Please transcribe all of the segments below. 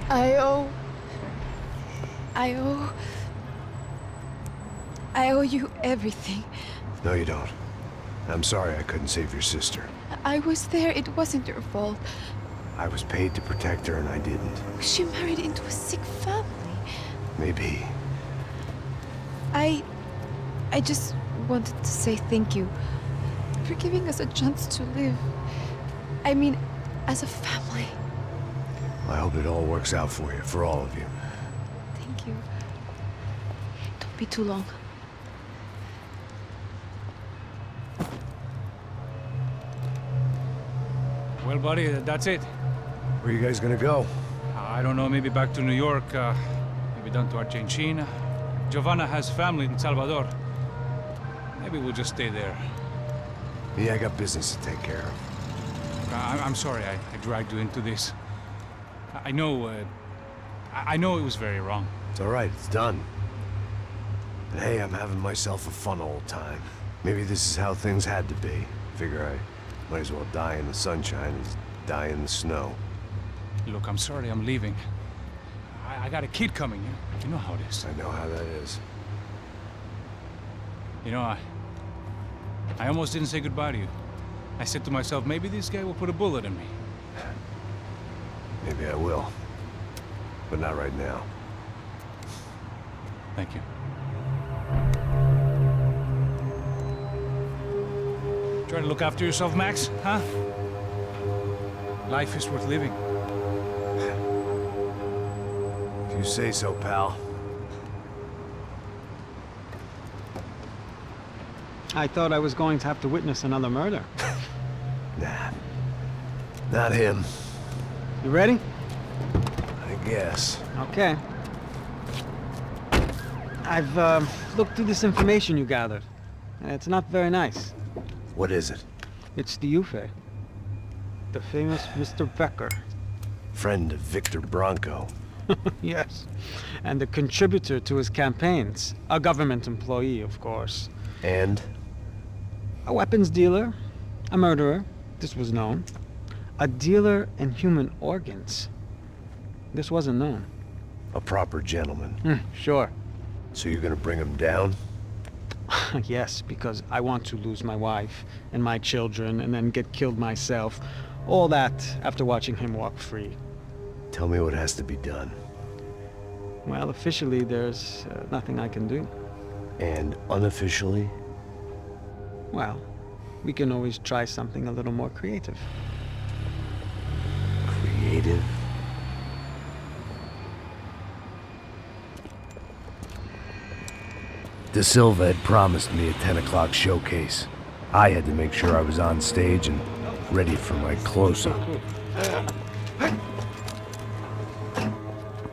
I owe... I owe... I owe you everything. No, you don't. I'm sorry I couldn't save your sister. I was there. It wasn't your fault. I was paid to protect her and I didn't. She married into a sick family. Maybe. I just wanted to say thank you for giving us a chance to live. I mean, as a family. I hope it all works out for you, for all of you. Thank you. Don't be too long. Well, buddy, that's it. Where are you guys gonna go? I don't know, maybe back to New York, maybe down to Argentina. Giovanna has family in Salvador. Maybe we'll just stay there. Yeah, I got business to take care of. I'm sorry I dragged you into this. I know, I know it was very wrong. It's all right, it's done. And hey, I'm having myself a fun old time. Maybe this is how things had to be. Figure I might as well die in the sunshine as die in the snow. Look, I'm sorry I'm leaving. I got a kid coming, you know how it is. I know how that is. You know, I almost didn't say goodbye to you. I said to myself, maybe this guy will put a bullet in me. Maybe I will. But not right now. Thank you. Try to look after yourself, Max, huh? Life is worth living. If you say so, pal. I thought I was going to have to witness another murder. Nah. Not him. You ready? I guess. Okay. I've looked through this information you gathered, and it's not very nice. What is it? It's the UFE. The famous Mr. Becker. Friend of Victor Bronco. Yes. And a contributor to his campaigns. A government employee, of course. And? A weapons dealer. A murderer. This was known. A dealer in human organs. This wasn't known. A proper gentleman. Sure. So you're gonna bring him down? Yes, because I want to lose my wife and my children and then get killed myself. All that after watching him walk free. Tell me what has to be done. Well, officially, there's nothing I can do. And unofficially? Well, we can always try something a little more creative. Creative? De Silva had promised me a 10 o'clock showcase. I had to make sure I was on stage and ready for my close-up.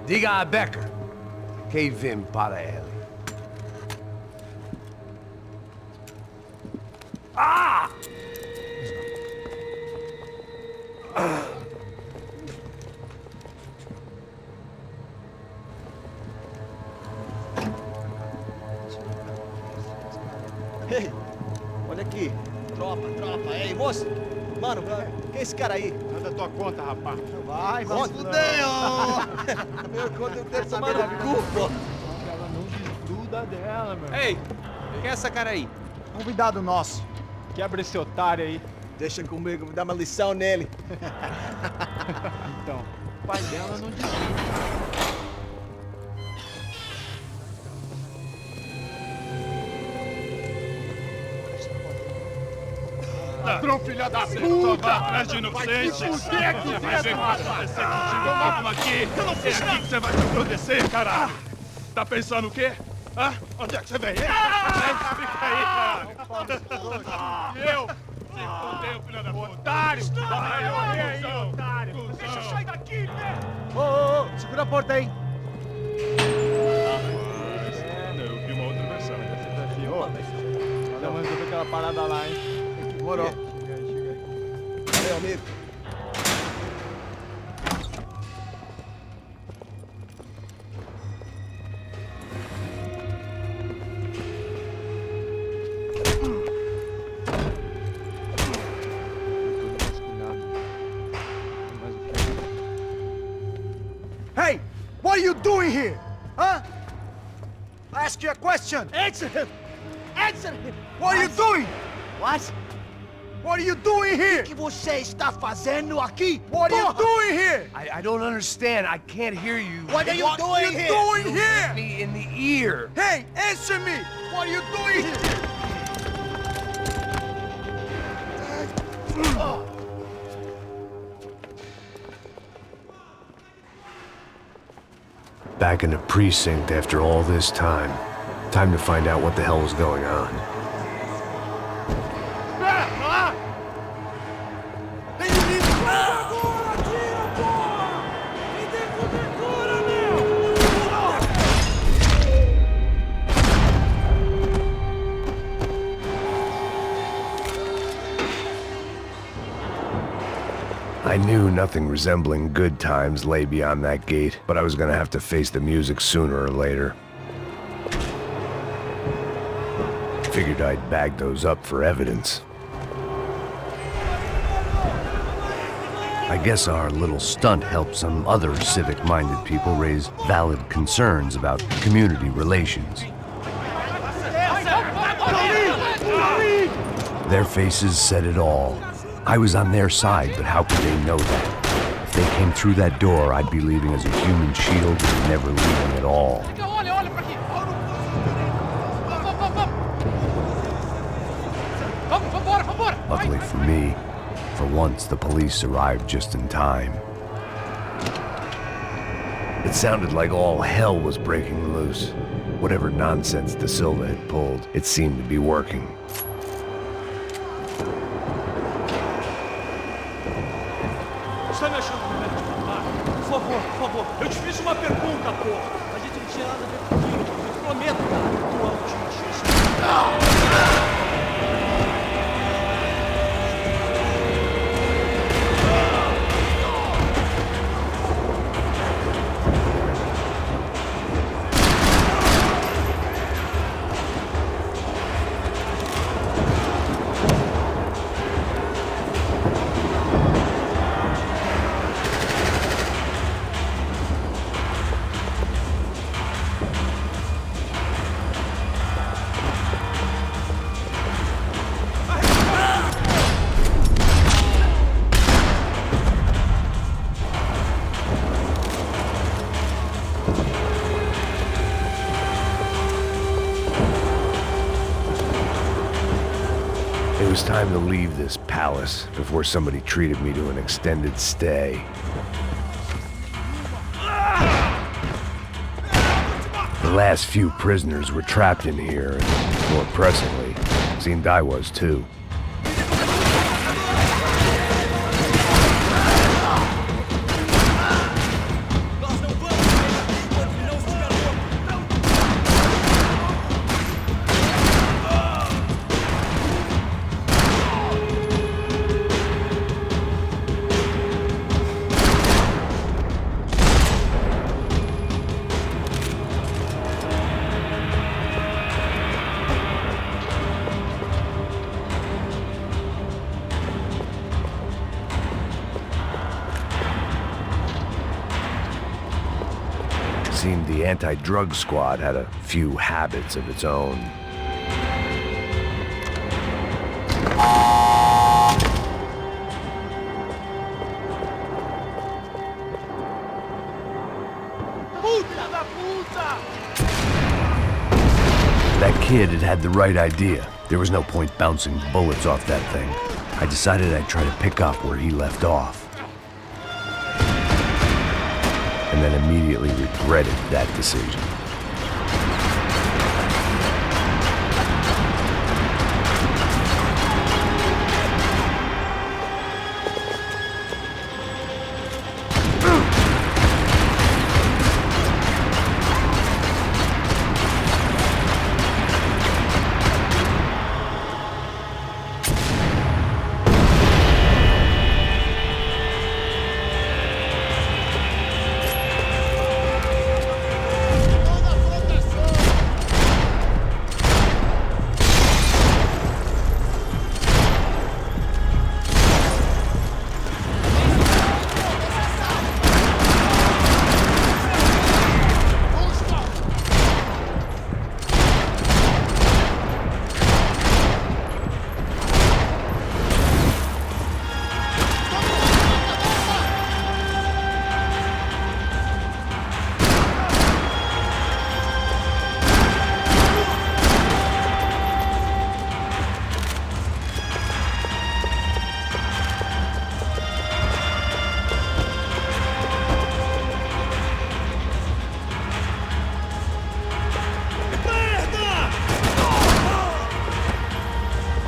Diga a Becker. Que vim para ele. Ah! Ei, olha aqui. Tropa, tropa. Ei, moço. Mano, quem é esse cara aí? Manda tua conta, rapaz. Vai fudeu! Meu conta, eu tenho tomar no cu, pô. Ela não desgruda dela, meu. Ei, quem é essa cara aí? Convidado nosso. Quebra esse otário aí. Deixa comigo, me dá uma lição nele. Então, o pai dela não desgruda. Ladrão, filha da puta! Vai atrás de inocentes! Por que é que você vai aparecer contigo mesmo aqui? Eu não fiz aqui que você vai se proteger, caralho! Tá pensando o quê? Hã? Onde é que você vem? Fica aí, caralho! Eu? Se fudeu, filha da puta! Otário! Vai morrer aí, otário! Deixa eu sair daqui, né? Ô, segura a porta aí. Eu vi uma outra versão. Vamos resolver aquela parada lá, hein? Demorou. Chega aí. Valeu, amigo. Hey! What are you doing here? Huh? I ask you a question. Answer him! Answer him! What are you doing? What? What are you doing here? O que você está fazendo aqui? What are you doing here? I don't understand. I can't hear you. What are you doing here? You hit me in the ear. Hey, answer me! What are you doing here? Back in the precinct after all this time. Time to find out what the hell was going on. I knew nothing resembling good times lay beyond that gate, but I was gonna have to face the music sooner or later. Figured I'd bag those up for evidence. I guess our little stunt helped some other civic-minded people raise valid concerns about community relations. Their faces said it all. I was on their side, but how could they know that? If they came through that door, I'd be leaving as a human shield and never leaving at all. Luckily for me, for once the police arrived just in time. It sounded like all hell was breaking loose. Whatever nonsense De Silva had pulled, it seemed to be working. Está me achando com medo de matar? Por favor, eu te fiz uma pergunta, porra. A gente não tinha nada a ver com isso. Eu prometo, cara. Tu amo te machista. It was time to leave this palace before somebody treated me to an extended stay. The last few prisoners were trapped in here, and more pressingly, it seemed I was too. Seemed the anti-drug squad had a few habits of its own. That kid had the right idea. There was no point bouncing bullets off that thing. I decided I'd try to pick up where he left off. And then immediately regretted that decision.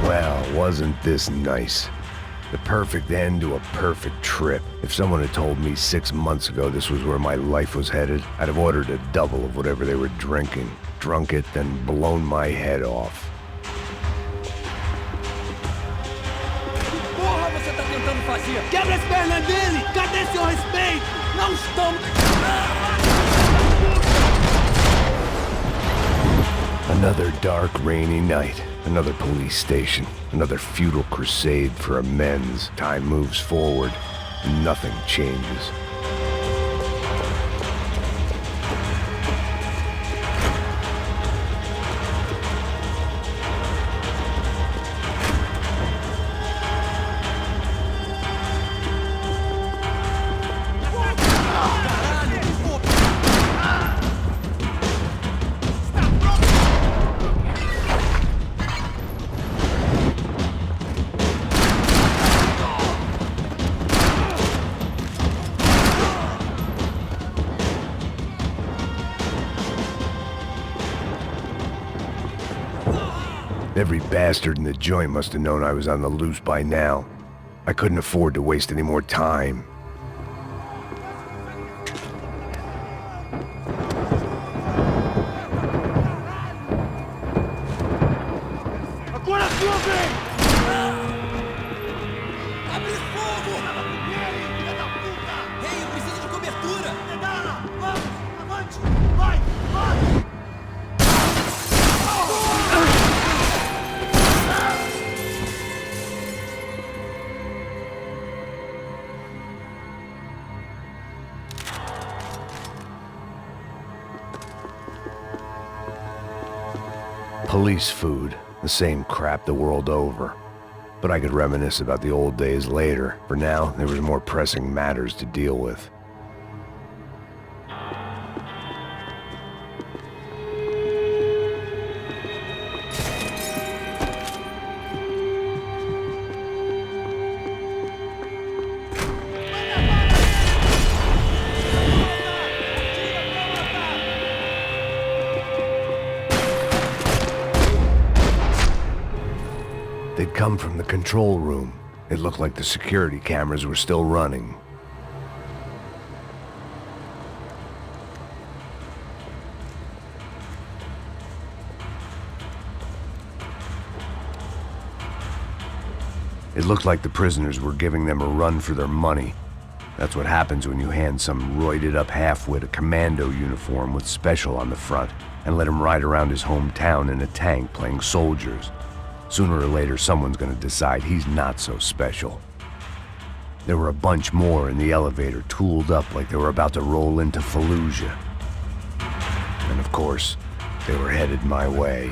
Well, wasn't this nice? The perfect end to a perfect trip. If someone had told me 6 months ago this was where my life was headed, I'd have ordered a double of whatever they were drinking, drunk it, then blown my head off. Porra, você tá tentando fazer? Quebra as pernas dele! Cadê seu respeito? Não estamos... Another dark, rainy night. Another police station. Another futile crusade for amends. Time moves forward. Nothing changes. Every bastard in the joint must have known I was on the loose by now. I couldn't afford to waste any more time. Agora a sua vez! Abre fogo! Filha da puta! Ei, eu preciso de cobertura! Pedala! Vamos! Avante! Vai! Vai! Police food, the same crap the world over. But I could reminisce about the old days later. For now, there was more pressing matters to deal with. They'd come from the control room. It looked like the security cameras were still running. It looked like the prisoners were giving them a run for their money. That's what happens when you hand some roided-up halfwit a commando uniform with special on the front and let him ride around his hometown in a tank playing soldiers. Sooner or later, someone's gonna decide he's not so special. There were a bunch more in the elevator, tooled up like they were about to roll into Fallujah. And of course, they were headed my way.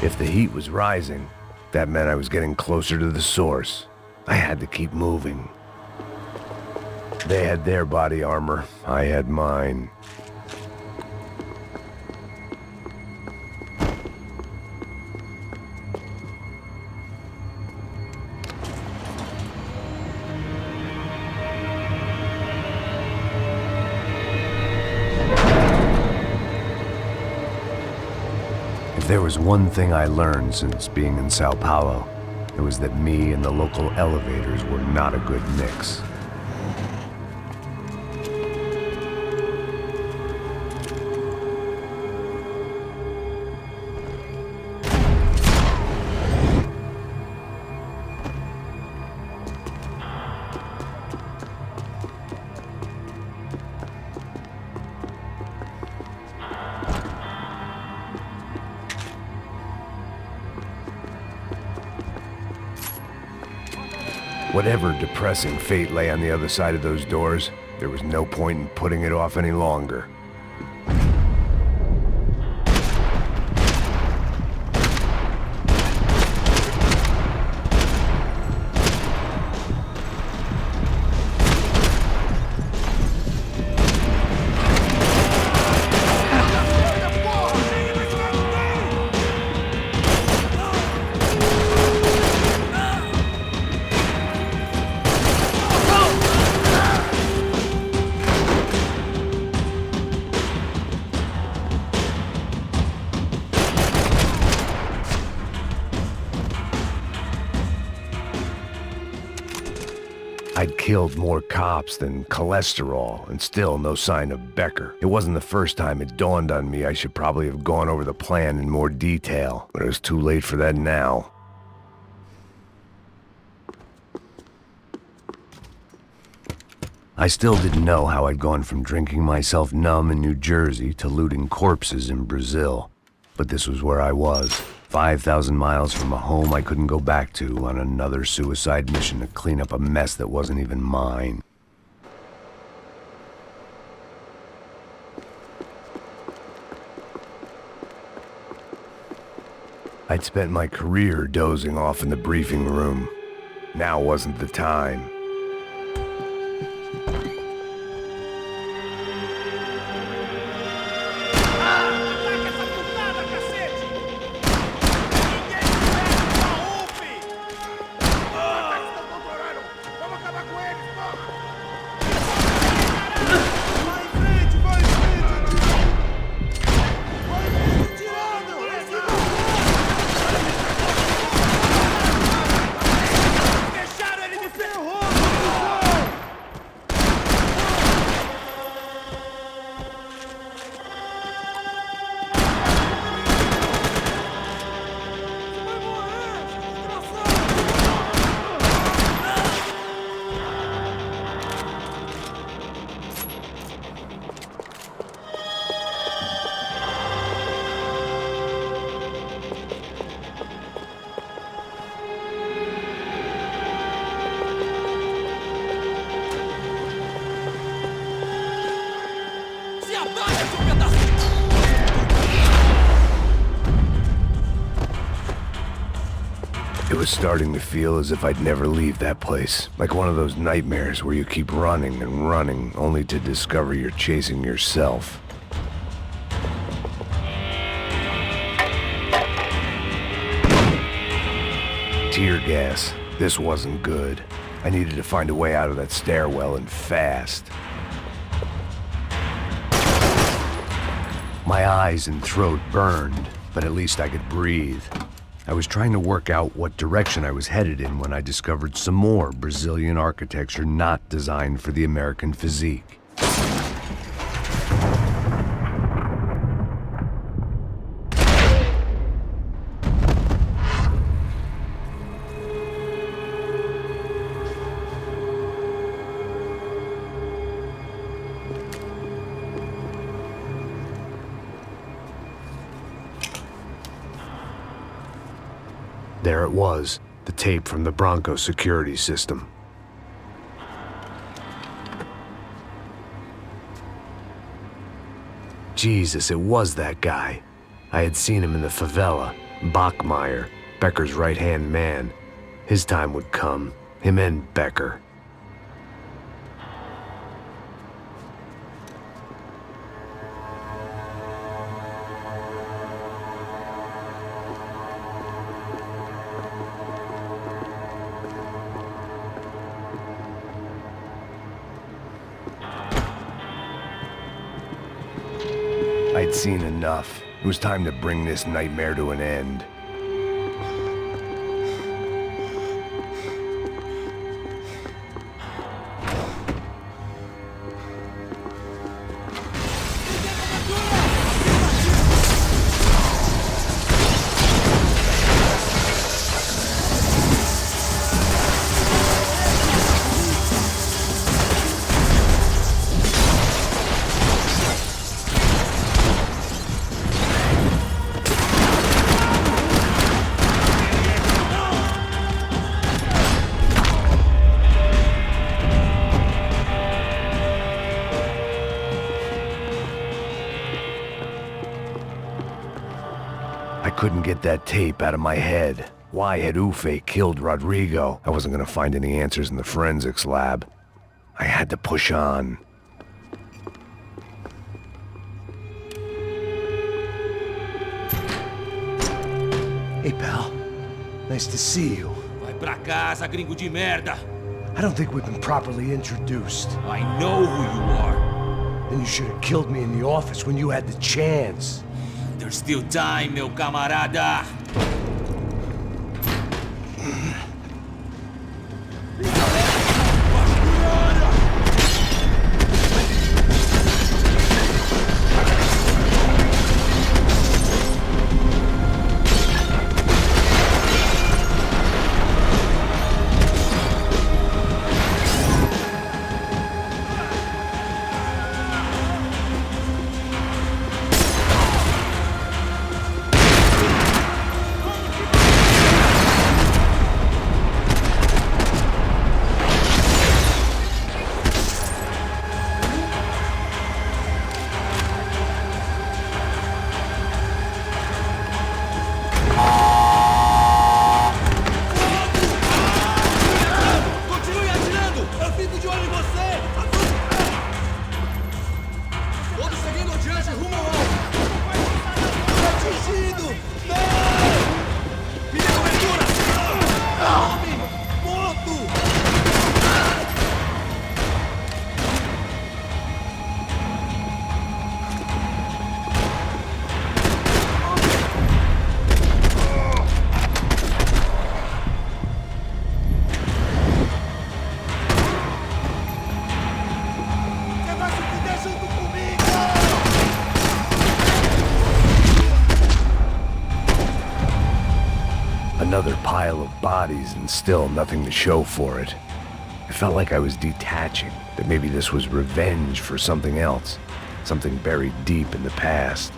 If the heat was rising, that meant I was getting closer to the source. I had to keep moving. They had their body armor, I had mine. If there was one thing I learned since being in Sao Paulo, it was that me and the local elevators were not a good mix. Whatever depressing fate lay on the other side of those doors, there was no point in putting it off any longer. I'd killed more cops than cholesterol, and still no sign of Becker. It wasn't the first time it dawned on me I should probably have gone over the plan in more detail, but it was too late for that now. I still didn't know how I'd gone from drinking myself numb in New Jersey to looting corpses in Brazil, but this was where I was. 5,000 miles from a home I couldn't go back to on another suicide mission to clean up a mess that wasn't even mine. I'd spent my career dozing off in the briefing room. Now wasn't the time. It was starting to feel as if I'd never leave that place. Like one of those nightmares where you keep running and running, only to discover you're chasing yourself. Tear gas. This wasn't good. I needed to find a way out of that stairwell, and fast. My eyes and throat burned, but at least I could breathe. I was trying to work out what direction I was headed in when I discovered some more Brazilian architecture not designed for the American physique. There it was, the tape from the Bronco security system. Jesus, it was that guy. I had seen him in the favela, Bachmeyer, Becker's right-hand man. His time would come, him and Becker. I'd seen enough. It was time to bring this nightmare to an end. couldn't get that tape out of my head. Why had Ufe killed Rodrigo? I wasn't gonna find any answers in the forensics lab. I had to push on. Hey, pal. Nice to see you. Vai pra casa, gringo de merda. I don't think we've been properly introduced. I know who you are. Then you should have killed me in the office when you had the chance. There's still time, meu camarada. Another pile of bodies and still nothing to show for it. It felt like I was detaching, that maybe this was revenge for something else, something buried deep in the past.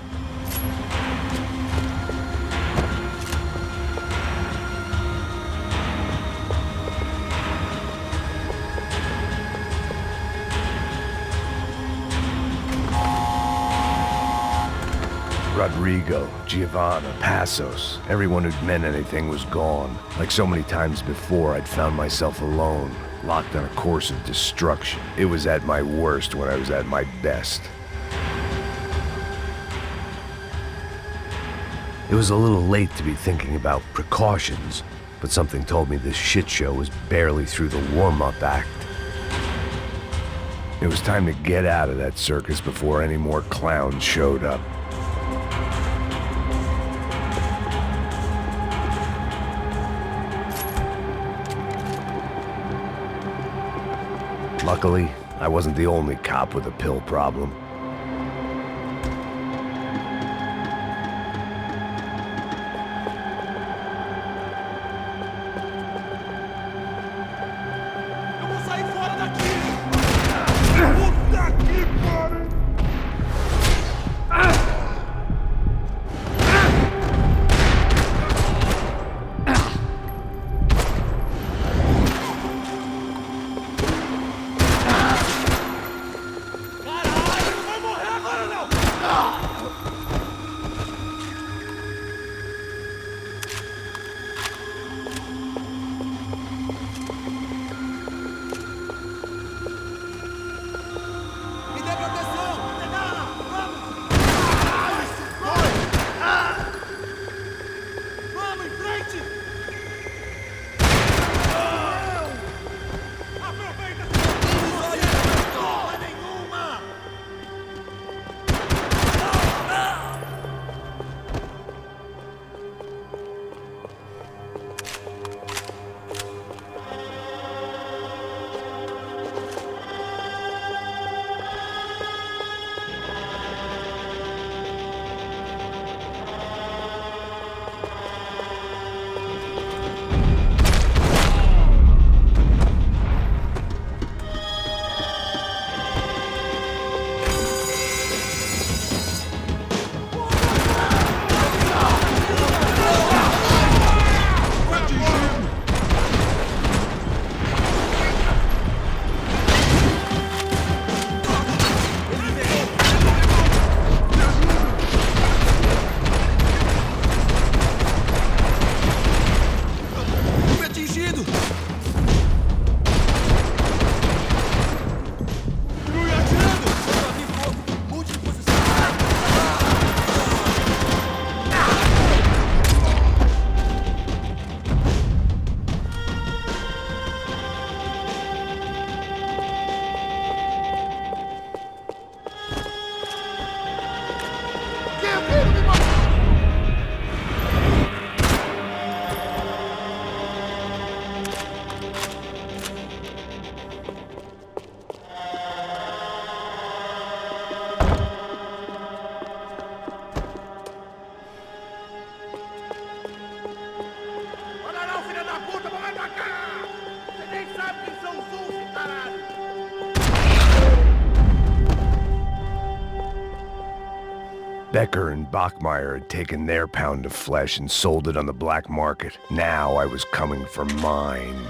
Rodrigo, Giovanna, Passos, everyone who'd meant anything was gone. Like so many times before, I'd found myself alone, locked on a course of destruction. It was at my worst when I was at my best. It was a little late to be thinking about precautions, but something told me this shit show was barely through the warm-up act. It was time to get out of that circus before any more clowns showed up. Luckily, I wasn't the only cop with a pill problem. Eu vou sair fora daqui! Puta que pariu! Becker and Bachmeyer had taken their pound of flesh and sold it on the black market. Now I was coming for mine.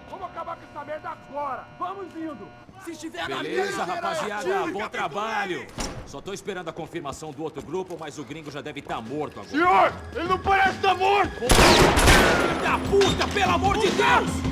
Vamos acabar com essa merda agora! Vamos indo! Se estiver na Beleza, rapaziada, bom trabalho! Só tô esperando a confirmação do outro grupo, mas o gringo já deve estar morto agora. Senhor! Ele não parece estar morto! Filho da puta, pelo amor de Deus!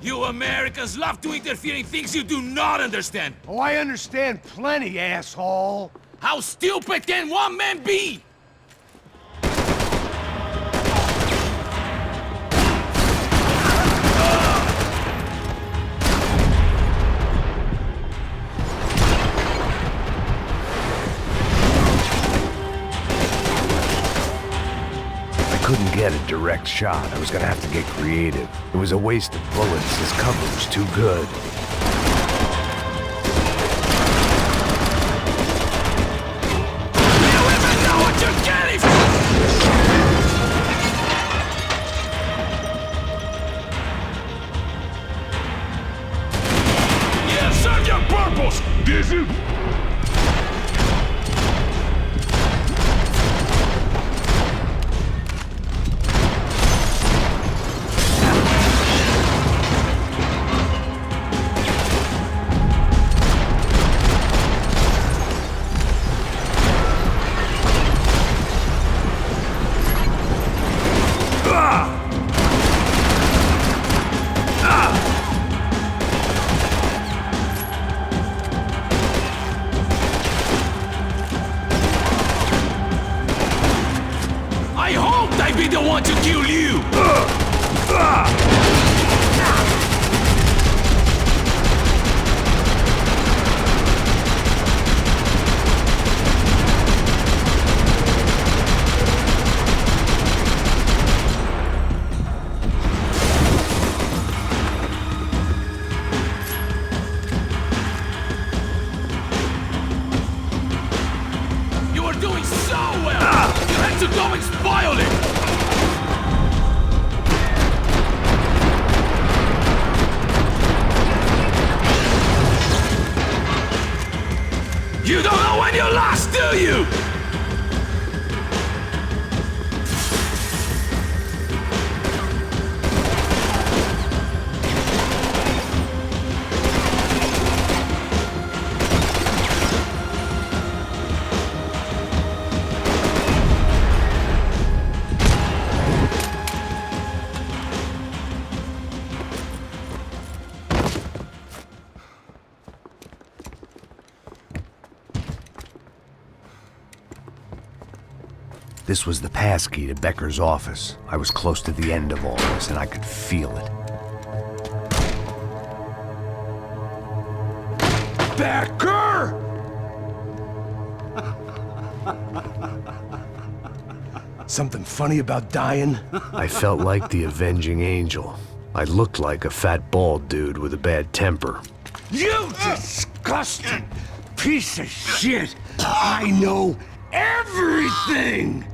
You Americans love to interfere in things you do not understand! Oh, I understand plenty, asshole! How stupid can one man be? Couldn't get a direct shot. I was gonna have to get creative. It was a waste of bullets. His cover was too good. You even know what you're getting! Yeah, serve your purpose! This is... I'd be the one to kill you! You were doing so well! You had to go and spoil it! You don't know when you lost, do you? This was the passkey to Becker's office. I was close to the end of all this, and I could feel it. Becker! Something funny about dying? I felt like the avenging angel. I looked like a fat bald dude with a bad temper. You disgusting piece of shit! I know everything!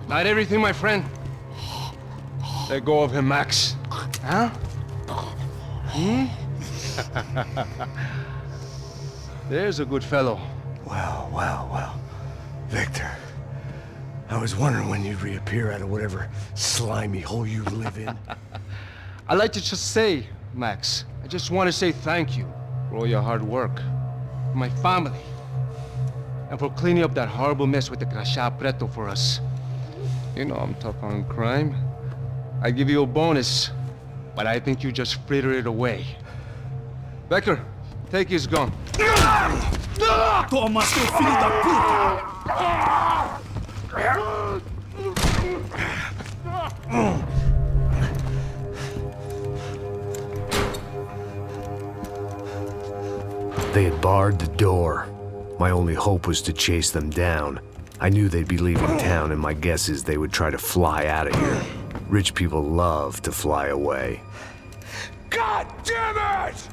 Not everything, my friend. Let go of him, Max. Huh? There's a good fellow. Well. Victor, I was wondering when you'd reappear out of whatever slimy hole you live in. I'd like to just say, Max, I just want to say thank you for all your hard work, for my family, and for cleaning up that horrible mess with the Crachá Preto for us. You know I'm tough on crime. I give you a bonus, but I think you just fritter it away. Becker, take his gun. Toma, seu filho da puta! They had barred the door. My only hope was to chase them down. I knew they'd be leaving town, and my guess is they would try to fly out of here. Rich people love to fly away. God damn it!